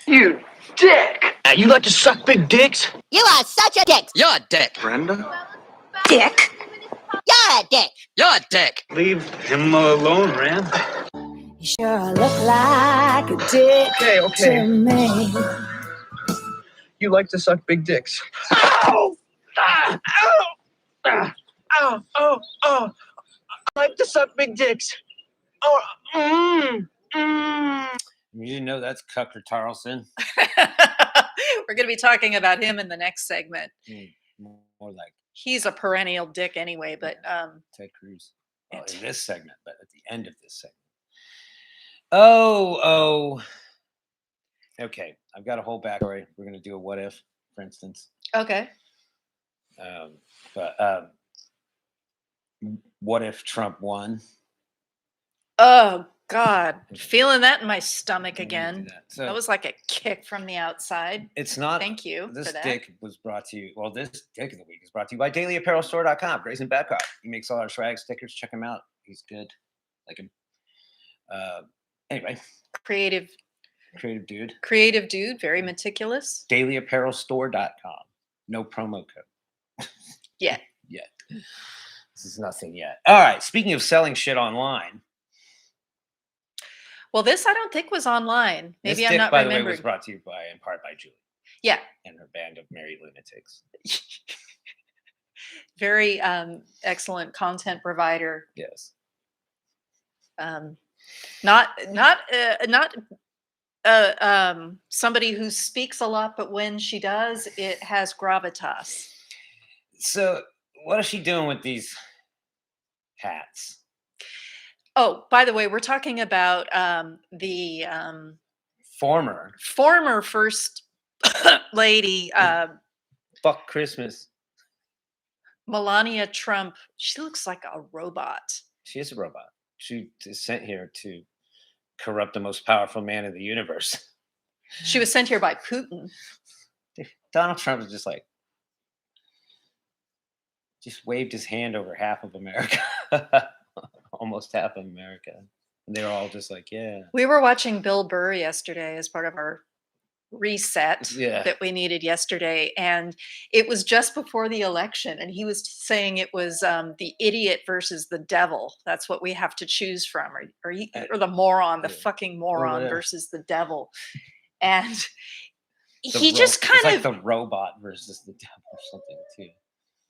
You dick! You like to suck big dicks? You are such a dick. You're a dick. Brenda? Dick. You're a dick. You're a dick. Leave him alone, Ram. You sure look like a dick to me. You like to suck big dicks. Ow! Ah! Ow! Ah! Ow! Oh! Oh! I like to suck big dicks. Oh! You didn't know that's Tucker Carlson? We're going to be talking about him in the next segment. More like He's a perennial dick anyway, but Ted Cruz. Well, in this segment, but at the end of this segment. Oh. Okay, I've got a whole backstory. We're going to do a what if, for instance. okay. What if Trump won? Oh God, feeling that in my stomach We're gonna do again. So That was like a kick from the outside. it's not. Thank you This for that. dick was brought to you. Well, this dick of the week is brought to you by DailyApparelStore.com. Grayson Babcock. He makes all our swag stickers. Check him out. He's good. Like him. Anyway, Creative dude. dude, very meticulous. DailyApparelStore.com. No promo code. Yet. This is nothing yet. All right. Speaking of selling shit online, Well, this I don't think was online. Maybe this I'm dick, not by the way, remembering. was brought to you in part by Julie Yeah, and her band of merry lunatics. very excellent content provider. Yes. Not somebody who speaks a lot, but when she does, it has gravitas. So, what is she doing with these hats? Oh, by the way, we're talking about the Former former first lady, fuck Christmas. Melania Trump. She looks like a robot. She is a robot. She is sent here to corrupt the most powerful man in the universe. She was sent here by Putin. Donald Trump is just waved his hand over half of America. Almost half of America. And they were all just like, yeah. We were watching Bill Burr yesterday as part of our reset Yeah. that we needed yesterday, and it was just before the election, and he was saying it was the idiot versus the devil. That's what we have to choose from, or the moron, the fucking moron whatever. versus the devil. And The he just it's kind like of the robot versus the devil or something too.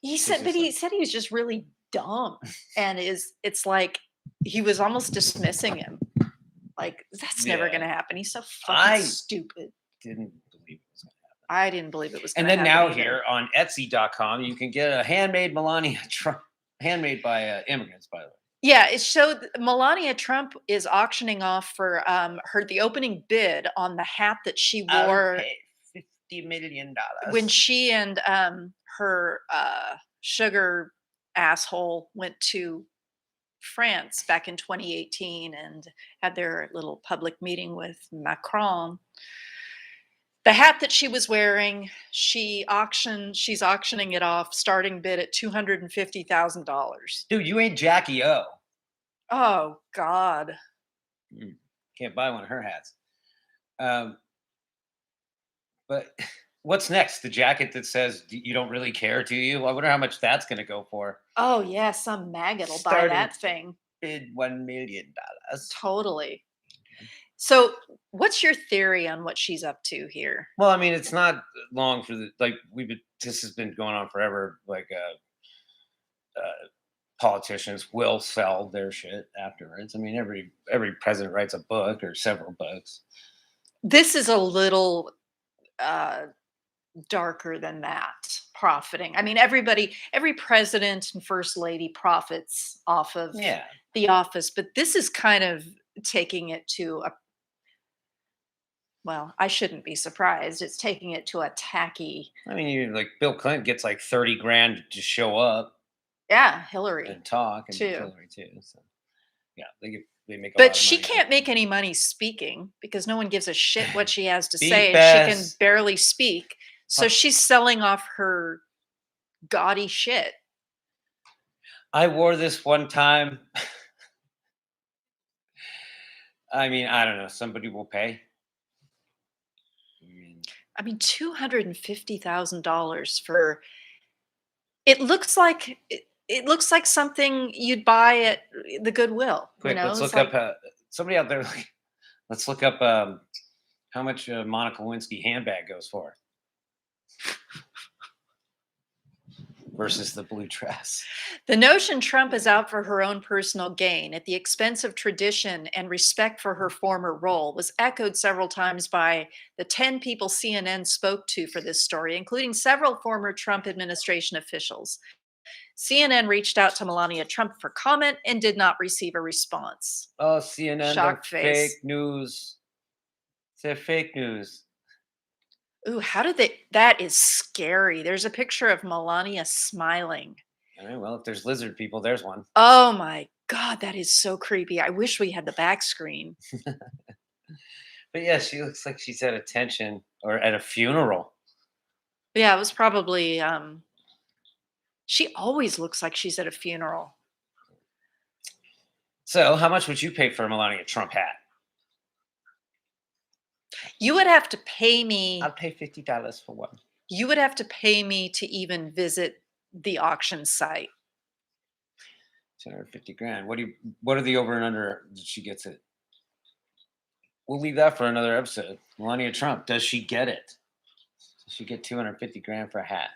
he said, but he said he was just really dumb, and it's like he was almost dismissing him, like that's never Yeah. going to happen. He's so fucking I stupid. Didn't believe it was going to happen. I didn't believe it was going And to then happen now either. here on Etsy.com, you can get a handmade Melania Trump, handmade by immigrants, by the way. Yeah, it showed Melania Trump is auctioning off for the opening bid on the hat that she wore $50 million when she and her sugar asshole went to France back in 2018 and had their little public meeting with Macron. The hat that she was wearing, she's auctioning it off, starting bid at $250,000. Dude, you ain't Jackie O. Oh God. Can't buy one of her hats. But what's next? The jacket that says you don't really care, do you? I wonder how much that's going to go for. Oh yeah, some maggot will buy Starting that thing. Bid $1 million. Totally. So, what's your theory on what she's up to here? Well, I mean, it's not long for this has been going on forever. Like, politicians will sell their shit afterwards. I mean, every president writes a book or several books. This is a little darker than that. Profiting. I mean, every president and first lady profits off of the office, but this is kind of taking it to a. Well, I shouldn't be surprised. It's taking it to a tacky. I mean, you like Bill Clinton gets like 30 grand to show up. Yeah, Hillary and talk, and too. Hillary too. So, yeah, they make a lot But of she money. can't make any money speaking because no one gives a shit what she has to Be say, and she can best. barely speak. So she's selling off her gaudy shit. I wore this one time. I mean, I don't know. Somebody will pay. I mean, $250,000 for it looks like it looks like something you'd buy at the Goodwill. Quick, let's It's look like, up somebody out there. Let's look up how much a Monica Lewinsky handbag goes for versus the blue dress. the notion Trump is out for her own personal gain at the expense of tradition and respect for her former role was echoed several times by the 10 people CNN spoke to for this story, including several former Trump administration officials. CNN reached out to Melania Trump for comment and did not receive a response. Oh, CNN, Shocked they're face. fake news. They're fake news. Ooh, how did they? That is scary. There's a picture of Melania smiling. All right, well, if there's lizard people, there's one. Oh my God, that is so creepy. I wish we had the back screen. But yeah, she looks like she's at attention or at a funeral. Yeah, it was probably, she always looks like she's at a funeral. So, how much would you pay for a Melania Trump hat? You would have to pay me. I'd pay $50 for one. You would have to pay me to even visit the auction site. 250 grand. What are the over and under that she gets it? We'll leave that for another episode. Melania Trump, does she get it? Does she get 250 grand for a hat?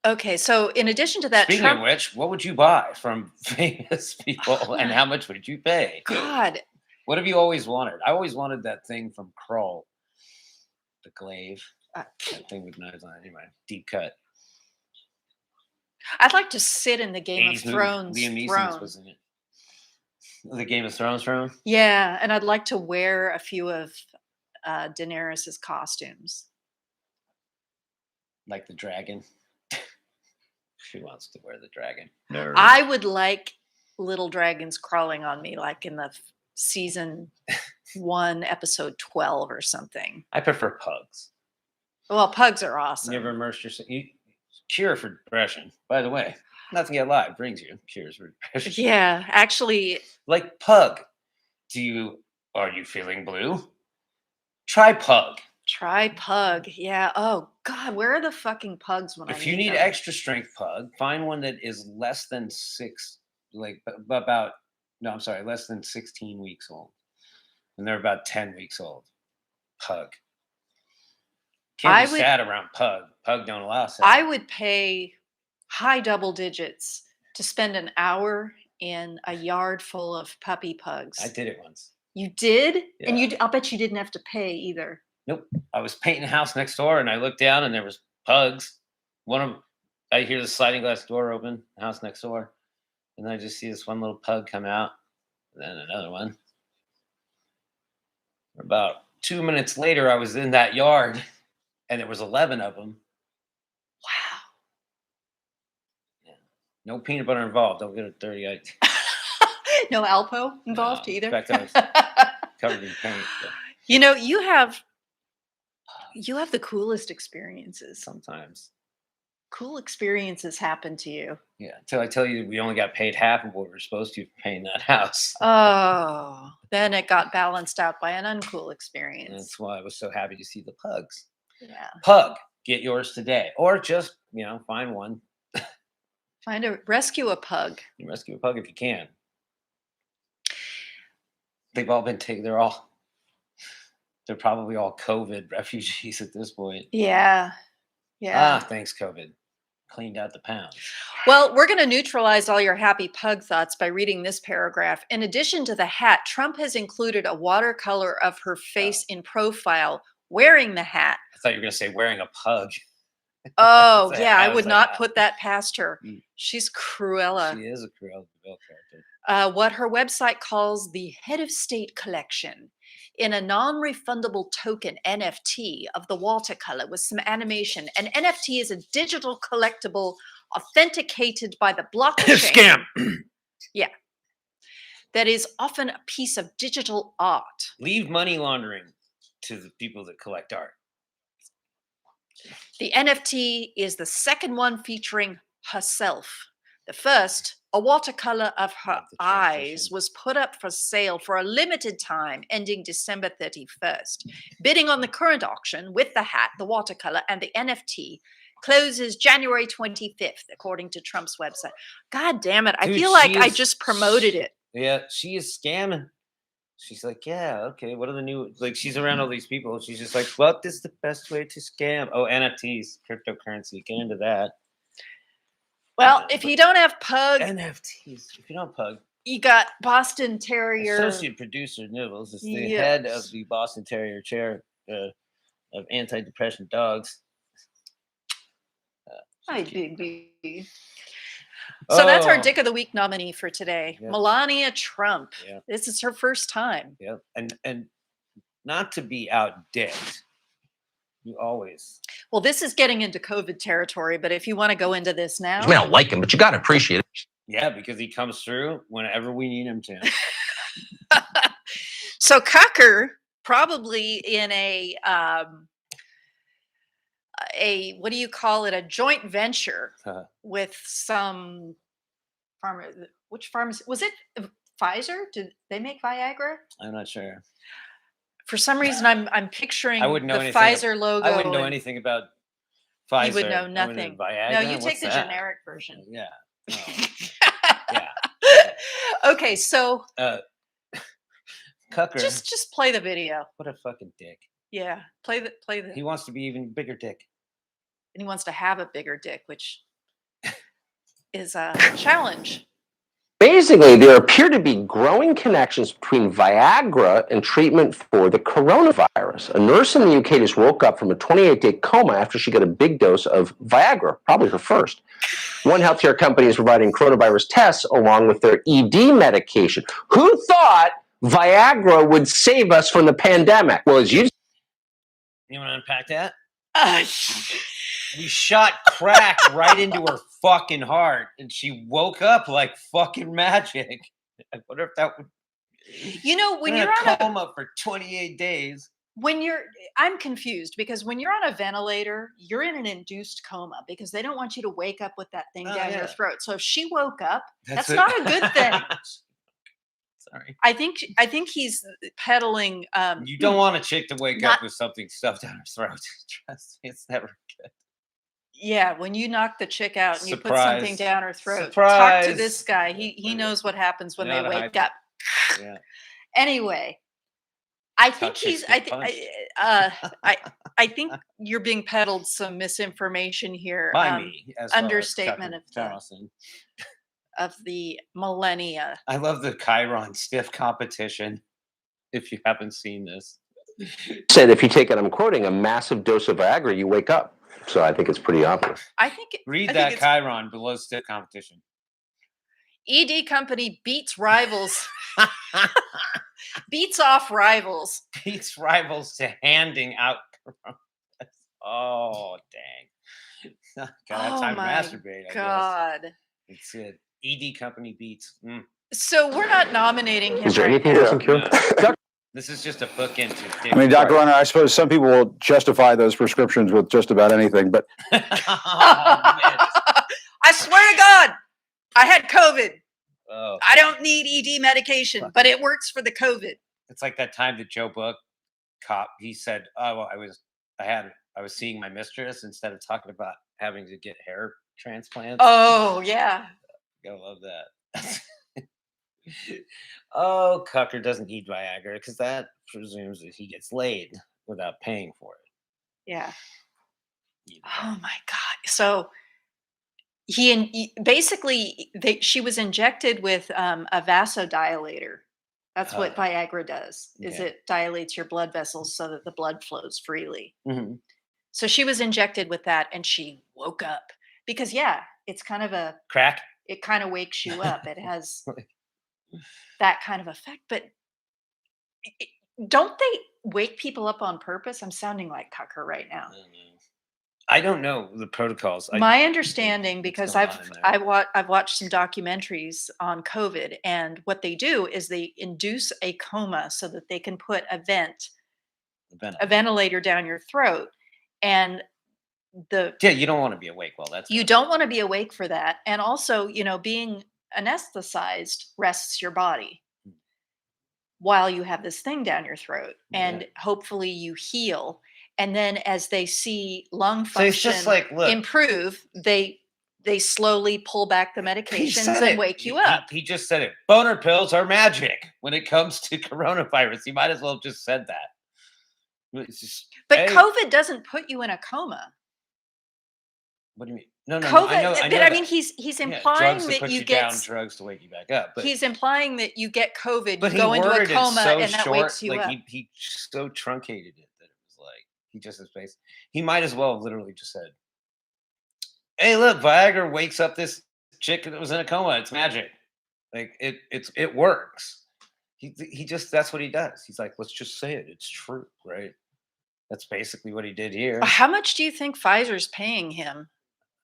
Okay, so in addition to that, Speaking of which, what would you buy from famous people and how much would you pay? God, What have you always wanted? I always wanted that thing from Kroll, the glaive. That thing with knives on it. Anyway, deep cut. I'd like to sit in the Game of 80s movie. Thrones Liam Neeson throne. was in it. The Game of Thrones throne? Yeah, and I'd like to wear a few of Daenerys's costumes. Like the dragon. She wants to wear the dragon. I would like little dragons crawling on me, like in the season 1, episode 12 or something. I prefer pugs. Well, pugs are awesome. You ever immerse yourself? Cure for depression. By the way, Nothing Alive brings you cures for depression. Yeah, actually, Like pug. Are you feeling blue? Try pug. try pug. Yeah. Oh God, where are the fucking pugs when I If you need them? extra strength pug, find one that is less than less than 16 weeks old. And they're about 10 weeks old. Pug. Can't be sad around pug. Pug don't allow sad. I would pay high double digits to spend an hour in a yard full of puppy pugs. I did it once. You did? Yeah. And I'll bet you didn't have to pay either. Nope. I was painting a house next door and I looked down and there was pugs. I hear the sliding glass door open, the house next door. And I just see this one little pug come out, and then another one. About 2 minutes later, I was in that yard and there was 11 of them. Wow. Yeah. No peanut butter involved. Don't get it dirty. No Alpo involved No, either. in fact, I was covered in paint. But You have the coolest experiences. sometimes. Cool experiences happen to you. Yeah. Until I tell you we only got paid half of what we were supposed to for paying that house. Oh, then it got balanced out by an uncool And experience. that's why I was so happy to see the pugs. Yeah. Pug, get yours today. Or just, find one. Rescue a pug. You rescue a pug if you can. They've all been taken. They're probably all COVID refugees at this point. Yeah. Yeah. Thanks, COVID. Cleaned out the pounds. Well, we're going to neutralize all your happy pug thoughts by reading this paragraph. In addition to the hat, Trump has included a watercolor of her face in profile wearing the hat. I thought you were going to say wearing a pug. Oh, It's a yeah, I hat, would it's a not hat. put that past her. Mm. She's Cruella. She is a Cruella de Vil character. What her website calls the Head of State Collection in a non-refundable token NFT of the watercolor with some animation. An NFT is a digital collectible authenticated by the blockchain. Scam. That is often a piece of digital art. Leave money laundering to the people that collect art. The NFT is the second one featuring herself, The first, a watercolor of her Like the eyes, transition. was put up for sale for a limited time ending December 31st. Bidding on the current auction with the hat, the watercolor, and the NFT closes January 25th, according to Trump's website. God damn it. I Dude, feel like she I is- just promoted it. Yeah, she is scamming. She's like, yeah, okay. What are the new? Like, she's around all these people. She's just like, what is the best way to scam? Oh, NFTs, cryptocurrency. Get into that. Well, if you don't have Pug, NFTs. If you don't Pug, you got Boston Terrier. associate producer Nibbles is the head of the Boston Terrier chair of anti-depression dogs. Hi, Bigby. So that's our Oh. Dick of the Week nominee for today. Yep. Melania Trump. Yep. This is her first time. Yeah, and not to be outdicked. You always. Well, this is getting into COVID territory, but if you want to go into this now. We don't like him, but you got to appreciate it. Yeah, because he comes through whenever we need him to. So Cucker, probably in a what do you call it? A joint venture with some farmer. Which pharmacy was it? Pfizer? Did they make Viagra? I'm not sure. For some reason, I'm picturing I wouldn't know the anything. Pfizer logo. I wouldn't know and anything about Pfizer. You would know I wouldn't know nothing. Viagra. No, you What's take the that? generic version. Yeah. No. Yeah. Okay, so Cucker. just play the video. What a fucking dick. Yeah, play the. He wants to be even bigger dick. And he wants to have a bigger dick, which is a challenge. Basically, there appear to be growing connections between Viagra and treatment for the coronavirus. A nurse in the UK just woke up from a 28-day coma after she got a big dose of Viagra, probably her first. One healthcare company is providing coronavirus tests along with their ED medication. Who thought Viagra would save us from the pandemic? Well, as you want to unpack that? We shot crack right into her fucking heart, and she woke up like fucking magic. I wonder if that would. You know, when in you're a on coma for 28 days. I'm confused because when you're on a ventilator, you're in an induced coma because they don't want you to wake up with that thing down your throat. So if she woke up, that's not a good thing. Sorry. I think he's peddling. You don't want a chick to wake up with something stuffed down her throat. Trust me, it's never good. Yeah, when you knock the chick out and you put Surprise. something down her throat, Surprise. talk to this guy. He knows what happens when they Not a wake hype. up. Yeah. Anyway, I think chicks he's. get I think you're being peddled some misinformation here. By me, as well as understatement Tucker Carlson. of the millennia. I love the Chiron stiff competition. If you haven't seen this, said if you take it, I'm quoting, a massive dose of Viagra, you wake up. So I think it's pretty obvious. I think read I that think Chiron below stiff competition. ED company beats rivals. Beats off rivals. Beats rivals to handing out. Oh dang! Gotta have time to masturbate. I God. guess. It's it. ED company beats. So we're not nominating him. Is there right anything now. doesn't cure? This is just a bookend to. I mean, Dr. Runner, I suppose some people will justify those prescriptions with just about anything, but Oh, man. I swear to God, I had COVID. Oh, I don't need ED medication, but it works for the COVID. it's like that time that Joe Book cop. He said, "Oh, well, I was seeing my mistress instead of talking about having to get hair transplants." Oh yeah. Gotta love that. Oh, Cucker doesn't need Viagra because that presumes that he gets laid without paying for it. Yeah. Oh my God. So basically she was injected with a vasodilator. That's what Viagra does. Is okay. it dilates your blood vessels so that the blood flows freely. Mm-hmm. So she was injected with that and she woke up because it's kind of a crack. It kind of wakes you up. It has that kind of effect. But don't they wake people up on purpose? I'm sounding like Cucker right now. I don't know the protocols. My understanding, because going I've watched some documentaries on COVID, and what they do is they induce a coma so that they can put a ventilator down your throat, and Yeah, you don't want to be awake while that's you don't want to be awake for that. And also, being anesthetized rests your body while you have this thing down your throat, and hopefully you heal. And then as they see lung So it's function just like, look, improve, they slowly pull back the medications and wake you up. He just said it. Boner pills are magic when it comes to coronavirus. He might as well have just said that. It's just, But hey, COVID doesn't put you in a coma. what do you mean? No, COVID, I know but I that. me's implying drugs to that put you you get down, drugs to wake you back up. But he's implying that you get COVID, but you go into a worded it coma, so and that short, wakes you like up. he so truncated it that it was like he just his face. He might as well have literally just said, "Hey, look, Viagra wakes up this chick that was in a coma. It's magic. Like it works." He just that's what he does. He's like, let's just say it. It's true, right? That's basically what he did here. How much do you think Pfizer's paying him?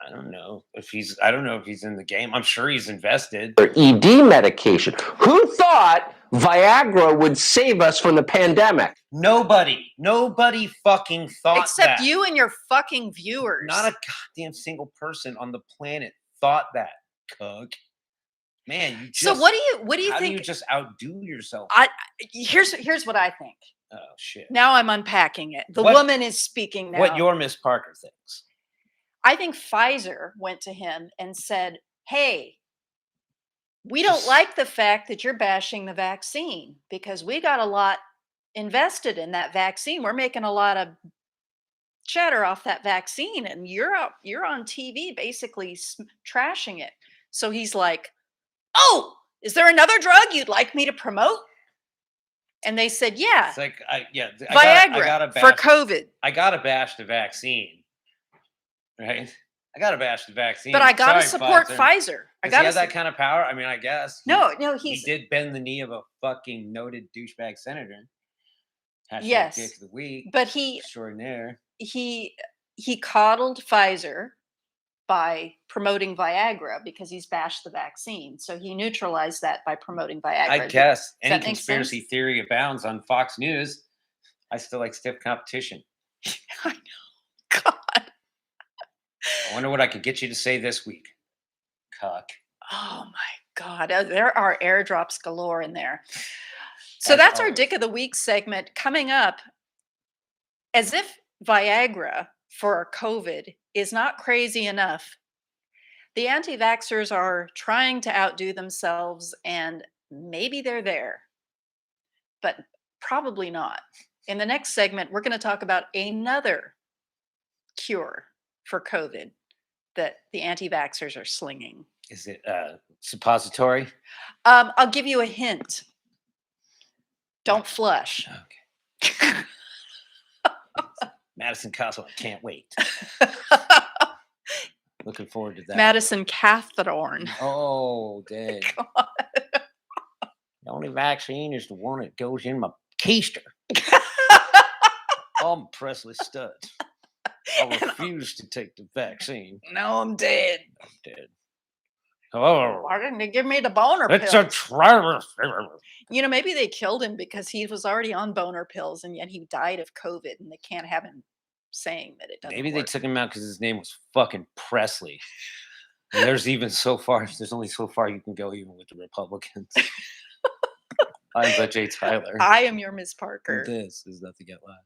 I don't know if he's in the game. I'm sure he's invested. ED medication. Who thought Viagra would save us from the pandemic? Nobody fucking thought Except that. you and your fucking viewers. Not a goddamn single person on the planet thought that, Cook. Man, you just, so what do you how think? do you just outdo yourself? Here's what I think. Oh shit. Now I'm unpacking it. The woman is speaking now. What your Miss Parker thinks. I think Pfizer went to him and said, "Hey, we don't like the fact that you're bashing the vaccine because we got a lot invested in that vaccine. We're making a lot of cheddar off that vaccine, and you're on TV basically trashing it." So he's like, "Oh, is there another drug you'd like me to promote?" And they said, "Yeah, It's like Viagra I gotta for bash, COVID." I gotta bash the vaccine, right? I gotta bash the vaccine, But I gotta Sorry, support Pfizer. Pfizer. I Does he gotta have that kind of power? I mean, I guess. No, He he's did bend the knee of a fucking noted douchebag senator. Hashtag Yes, Dick of the week. but he Extraordinaire. coddled Pfizer by promoting Viagra because he's bashed the vaccine. So he neutralized that by promoting Viagra. I guess that any make conspiracy sense? theory abounds on Fox News. I still like stiff competition. I know. God. I wonder what I could get you to say this week, Cuck. Oh my God. There are airdrops galore in there. So As that's our always. Dick of the Week segment coming up. As if Viagra for COVID is not crazy enough, the anti-vaxxers are trying to outdo themselves, and maybe they're there, but probably not. In the next segment, we're going to talk about another cure for COVID that the anti-vaxxers are slinging. Is it suppository? I'll give you a hint. Don't flush. Okay. Madison Castle, I can't wait. Looking forward to that. Madison Cathorn. Oh, dang. The only vaccine is the one that goes in my keister. I'm Presley Studs. I refuse to take the vaccine. No, I'm dead. I'm dead. Oh, Why didn't they give me the boner it's pills? a trial. Maybe they killed him because he was already on boner pills and yet he died of COVID, and they can't have him saying that it doesn't Maybe they work. took him out because his name was fucking Presley. And there's only so far you can go even with the Republicans. I'm J. Tyler. I am your Miss Parker. This is Nothing Yet Live.